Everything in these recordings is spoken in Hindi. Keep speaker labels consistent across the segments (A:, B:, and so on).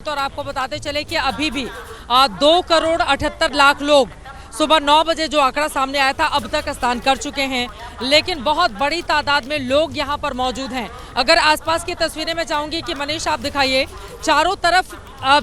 A: वक्त। और आपको बताते चले कि अभी भी 2,78,00,000 लोग सुबह 9 बजे जो आंकड़ा सामने आया था अब तक स्नान कर चुके हैं, लेकिन बहुत बड़ी तादाद में लोग यहां पर मौजूद हैं। अगर आसपास की तस्वीरें मैं चाहूंगी कि मनीष आप दिखाइए, चारों तरफ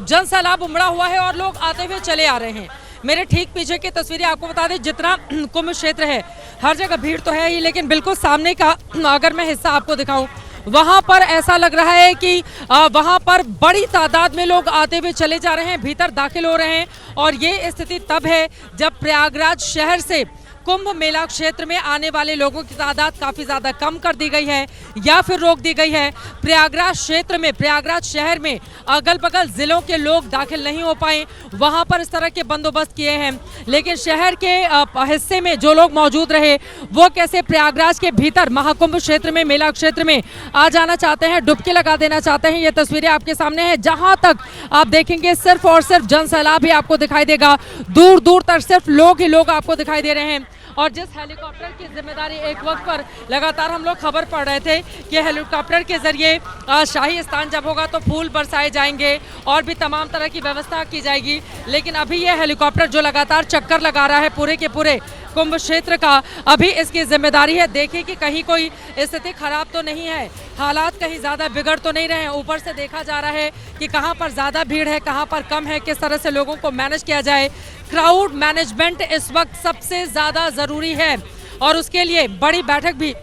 A: जन सैलाब उमड़ा हुआ है और लोग आते हुए चले आ रहे हैं। मेरे ठीक पीछे की तस्वीरें आपको बता दें, जितना कुंभ क्षेत्र है हर जगह भीड़ तो है ही, लेकिन बिल्कुल सामने का अगर मैं हिस्सा आपको दिखाऊं, वहां पर ऐसा लग रहा है कि वहां पर बड़ी तादाद में लोग आते हुए चले जा रहे हैं, भीतर दाखिल हो रहे हैं। और ये स्थिति तब है जब प्रयागराज शहर से कुंभ मेला क्षेत्र में आने वाले लोगों की तादाद काफ़ी ज़्यादा कम कर दी गई है या फिर रोक दी गई है। प्रयागराज क्षेत्र में, प्रयागराज शहर में अगल बगल ज़िलों के लोग दाखिल नहीं हो पाए, वहाँ पर इस तरह के बंदोबस्त किए हैं। लेकिन शहर के हिस्से में जो लोग मौजूद रहे वो कैसे प्रयागराज के भीतर महाकुंभ क्षेत्र में, मेला क्षेत्र में आ जाना चाहते हैं, डुबकी लगा देना चाहते हैं। ये तस्वीरें आपके सामने हैं, जहाँ तक आप देखेंगे सिर्फ और सिर्फ जन सैलाब ही आपको दिखाई देगा। दूर दूर तक सिर्फ लोग ही लोग आपको दिखाई दे रहे हैं। और जिस हेलीकॉप्टर की जिम्मेदारी एक वक्त पर लगातार हम लोग खबर पढ़ रहे थे कि हेलीकॉप्टर के जरिए शाही स्नान जब होगा तो फूल बरसाए जाएंगे और भी तमाम तरह की व्यवस्था की जाएगी, लेकिन अभी ये हेलीकॉप्टर जो लगातार चक्कर लगा रहा है पूरे के पूरे कुंभ क्षेत्र का, अभी इसकी जिम्मेदारी है देखिए कि कहीं कोई स्थिति खराब तो नहीं है, हालात कहीं ज़्यादा बिगड़ तो नहीं रहे हैं। ऊपर से देखा जा रहा है कि कहाँ पर ज़्यादा भीड़ है, कहाँ पर कम है, किस तरह से लोगों को मैनेज किया जाए। क्राउड मैनेजमेंट इस वक्त सबसे ज़्यादा ज़रूरी है और उसके लिए बड़ी बैठक भी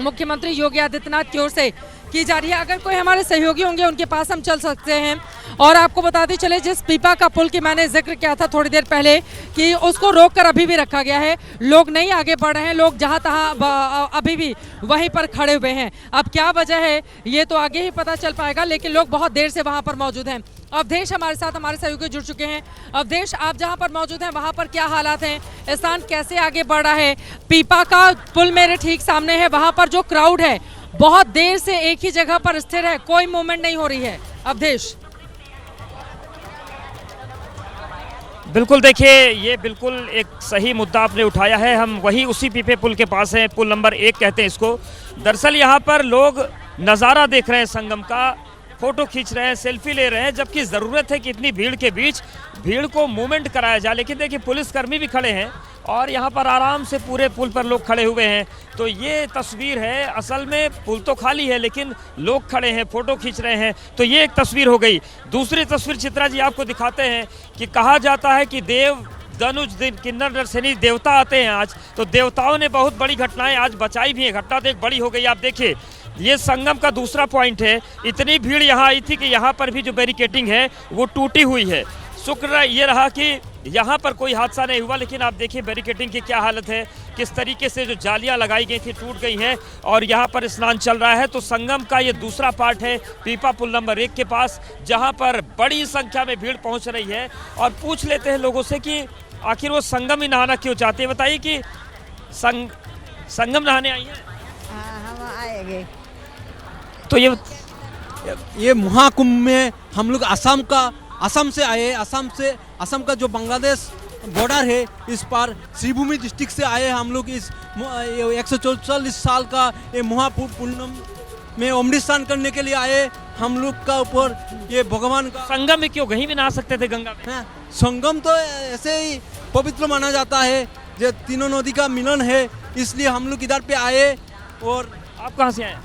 A: मुख्यमंत्री योगी आदित्यनाथ की ओर से की जा रही है। अगर कोई हमारे सहयोगी होंगे उनके पास हम चल सकते हैं। और आपको बताते चले, जिस पीपा का पुल की मैंने जिक्र किया था थोड़ी देर पहले कि उसको रोककर अभी भी रखा गया है, लोग नहीं आगे बढ़ रहे हैं, लोग जहां तहां अभी भी वहीं पर खड़े हुए हैं। अब क्या वजह है ये तो आगे ही पता चल पाएगा, लेकिन लोग बहुत देर से वहां पर मौजूद हैं। अवधेश हमारे साथ, हमारे सहयोगी जुड़ चुके हैं। अवधेश, आप जहां पर मौजूद हैं वहां पर क्या हालात हैं, स्नान कैसे आगे बढ़ रहा है? पीपा का पुल मेरे ठीक सामने है, वहां पर जो क्राउड है बहुत देर से एक ही जगह पर स्थिर है, कोई मूवमेंट नहीं हो रही है। अवधेश,
B: बिल्कुल, देखिए ये बिल्कुल एक सही मुद्दा आपने उठाया है। हम वही उसी पीपे पुल के पास हैं, पुल नंबर 1 कहते हैं इसको। दरअसल यहाँ पर लोग नज़ारा देख रहे हैं संगम का, फोटो खींच रहे हैं, सेल्फी ले रहे हैं, जबकि ज़रूरत है कि इतनी भीड़ के बीच भीड़ को मूवमेंट कराया जाए। लेकिन देखिए पुलिसकर्मी भी खड़े हैं और यहाँ पर आराम से पूरे पुल पर लोग खड़े हुए हैं। तो ये तस्वीर है, असल में पुल तो खाली है लेकिन लोग खड़े हैं, फोटो खींच रहे हैं। तो ये एक तस्वीर हो गई। दूसरी तस्वीर चित्रा जी आपको दिखाते हैं कि कहा जाता है कि देव धनुष दिन किन्नर नरसेनी देवता आते हैं आज, तो देवताओं ने बहुत बड़ी घटनाएं आज बचाई भी है। घटना तो एक बड़ी हो गई। आप देखिए ये संगम का दूसरा पॉइंट है। इतनी भीड़ यहाँ आई थी कि यहाँ पर भी जो बैरिकेटिंग है वो टूटी हुई है। शुक्र ये रहा कि यहाँ पर कोई हादसा नहीं हुआ, लेकिन आप देखिए बैरिकेटिंग की क्या हालत है, किस तरीके से जो जालियाँ लगाई गई थी टूट गई हैं और यहाँ पर स्नान चल रहा है। तो संगम का ये दूसरा पार्ट है पीपा पुल नंबर 1 के पास, जहाँ पर बड़ी संख्या में भीड़ पहुँच रही है। और पूछ लेते हैं लोगों से कि आखिर वो संगम ही नहाना क्यों चाहते हैं। बताइए कि संगम नहाने आई हैं?
C: हम आएंगे।
B: तो
D: ये महाकुंभ में हम लोग असम से आए। असम का जो बांग्लादेश बॉर्डर है इस पार श्रीभूमि डिस्ट्रिक्ट से आए हम लोग। इस 144 साल का ये महापूर्णम में अमृत स्नान करने के लिए आए हम लोग का ऊपर। ये भगवान का
B: संगम में क्यों कहीं भी नहा सकते थे गंगा में?
D: संगम तो ऐसे ही पवित्र माना जाता है, जो तीनों नदी का मिलन है, इसलिए हम लोग इधर पे आए। और
B: आप कहाँ से आए?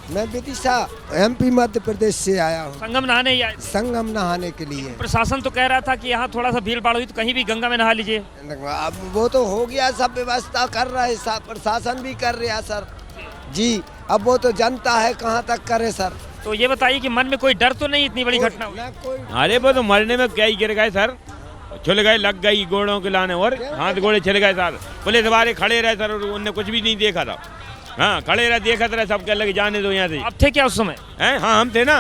C: मैं विदिशा MP मध्य प्रदेश से आया हूँ।
B: संगम नहाने ही आए?
C: संगम नहाने के लिए।
B: प्रशासन तो कह रहा था कि यहाँ थोड़ा सा भीड़ भाड़ हुई तो कहीं भी गंगा में नहा लीजिए।
C: अब वो तो हो गया, सब व्यवस्था कर रहा है, प्रशासन भी कर रहा है सर जी। अब वो तो जनता है, कहाँ तक करे सर।
B: तो ये बताइए कि मन में कोई डर तो नहीं, इतनी बड़ी घटना हुई?
E: अरे वो तो मरने में क्या ही गिर गए सर, चले गए, लग गई घोड़ों के लाने और हाथ घोड़े चले गए सर। पुलिस वाले खड़े रहे सर, उनने कुछ भी नहीं देखा था। हाँ, खड़े रहे, देखा रहे, सब कह लगे जाने दो यहाँ से।
B: अब थे क्या उस समय?
E: हैं? हाँ, हम थे ना।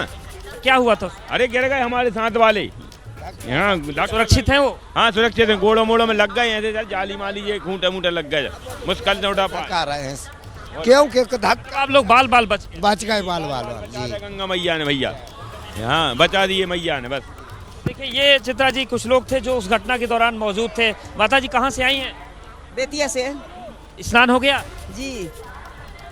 B: क्या हुआ था?
E: अरे गिर गए हमारे साथ वाले। यहाँ
B: सुरक्षित हैं वो?
E: हाँ सुरक्षित है, गोड़ों मोड़ों में लग गए ऐसे सर, जाली माली ये खूंटे मूटे लग गए, मुश्किल से उठा पा
C: रहे हैं क्योंकि धक्का।
B: आप लोग बाल बच
C: गए, बाल जी।
E: गंगा मैया ने भैया, हाँ बचा दिए मैया ने बस।
B: देखिए ये चित्रा जी कुछ लोग थे जो उस घटना के दौरान मौजूद थे। माता जी कहाँ से आई हैं?
F: बेतिया से।
B: स्नान हो गया
F: जी।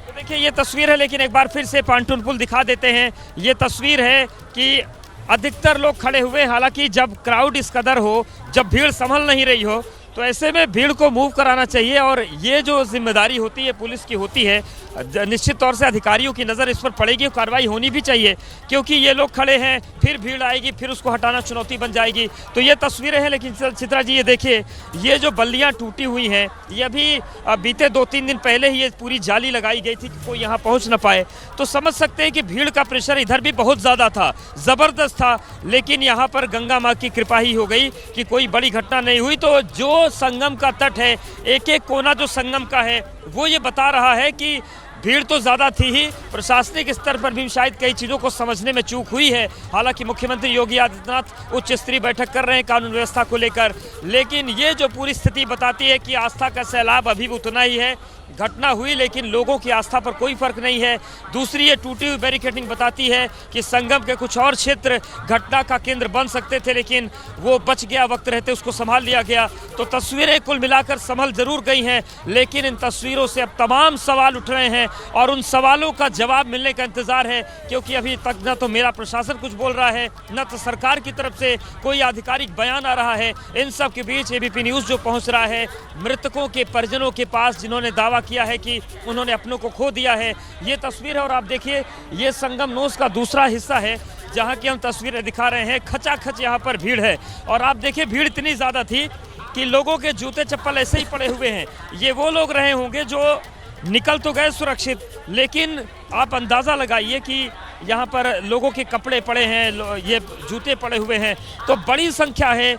B: देखिए ये तस्वीर है, लेकिन एक बार फिर से पांटून पुल दिखा देते हैं। ये तस्वीर है कि अधिकतर लोग खड़े हुए हैं। हालांकि जब क्राउड इस कदर हो, जब भीड़ संभल नहीं रही हो, तो ऐसे में भीड़ को मूव कराना चाहिए और ये जो जिम्मेदारी होती है पुलिस की होती है, निश्चित तौर से अधिकारियों की नज़र इस पर पड़ेगी, कार्रवाई होनी भी चाहिए, क्योंकि ये लोग खड़े हैं, फिर भीड़ आएगी, फिर उसको हटाना चुनौती बन जाएगी। तो ये तस्वीरें हैं। लेकिन चित्रा जी, ये देखिए, ये जो बल्लियाँ टूटी हुई हैं, ये अभी बीते 2-3 दिन पहले ही ये पूरी जाली लगाई गई थी कि कोई यहाँ पहुँच ना पाए। तो समझ सकते हैं कि भीड़ का प्रेशर इधर भी बहुत ज़्यादा था, ज़बरदस्त था। लेकिन यहाँ पर गंगा माँ की कृपा ही हो गई कि कोई बड़ी घटना नहीं हुई। तो जो संगम का तट है, एक एक कोना जो संगम का है, वो ये बता रहा है कि भीड़ तो ज़्यादा थी ही, प्रशासनिक स्तर पर भी शायद कई चीज़ों को समझने में चूक हुई है। हालांकि मुख्यमंत्री योगी आदित्यनाथ उच्च स्तरीय बैठक कर रहे हैं कानून व्यवस्था को लेकर, लेकिन ये जो पूरी स्थिति बताती है कि आस्था का सैलाब अभी भी उतना ही है। घटना हुई लेकिन लोगों की आस्था पर कोई फर्क नहीं है। दूसरी ये टूटी हुई बैरिकेडिंग बताती है कि संगम के कुछ और क्षेत्र घटना का केंद्र बन सकते थे, लेकिन वो बच गया, वक्त रहते उसको संभाल लिया गया। तो तस्वीरें कुल मिलाकर संभल जरूर गई हैं, लेकिन इन तस्वीरों से अब तमाम सवाल उठ रहे हैं और उन सवालों का जवाब मिलने का इंतजार है, क्योंकि अभी तक न तो मेरा प्रशासन कुछ बोल रहा है, न तो सरकार की तरफ से कोई आधिकारिक बयान आ रहा है। इन सब के बीच एबीपी न्यूज़ जो पहुंच रहा है मृतकों के परिजनों के पास, जिन्होंने दावा किया है कि उन्होंने अपनों को खो दिया है। ये तस्वीर है और आप देखिए, ये संगम नोस का दूसरा हिस्सा है जहां की हम तस्वीरें दिखा रहे हैं। खचाखच यहाँ पर भीड़ है और आप देखिए, भीड़ इतनी ज़्यादा थी कि लोगों के जूते चप्पल ऐसे ही पड़े हुए हैं। ये वो लोग रहे होंगे जो निकल तो गए सुरक्षित, लेकिन आप अंदाज़ा लगाइए कि यहाँ पर लोगों के कपड़े पड़े हैं, ये जूते पड़े हुए हैं। तो बड़ी संख्या है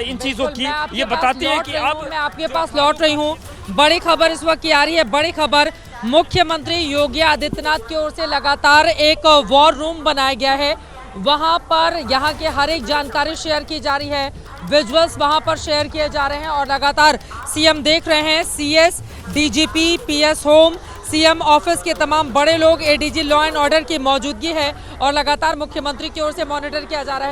B: इन चीज़ों की। ये बताती है कि अब
A: मैं आपके पास लौट रही हूँ। बड़ी खबर इस वक्त की आ रही है, बड़ी खबर मुख्यमंत्री योगी आदित्यनाथ की ओर से लगातार एक वॉर रूम बनाया गया है। वहां पर यहाँ के हर एक जानकारी शेयर की जा रही है, विजुअल्स वहां पर शेयर किए जा रहे हैं और लगातार सीएम देख रहे हैं, CS, DGP, PS home, CM office के तमाम बड़े लोग, एडीजी लॉ एंड ऑर्डर की मौजूदगी है और लगातार मुख्यमंत्री की ओर से मॉनिटर किया जा रहा है।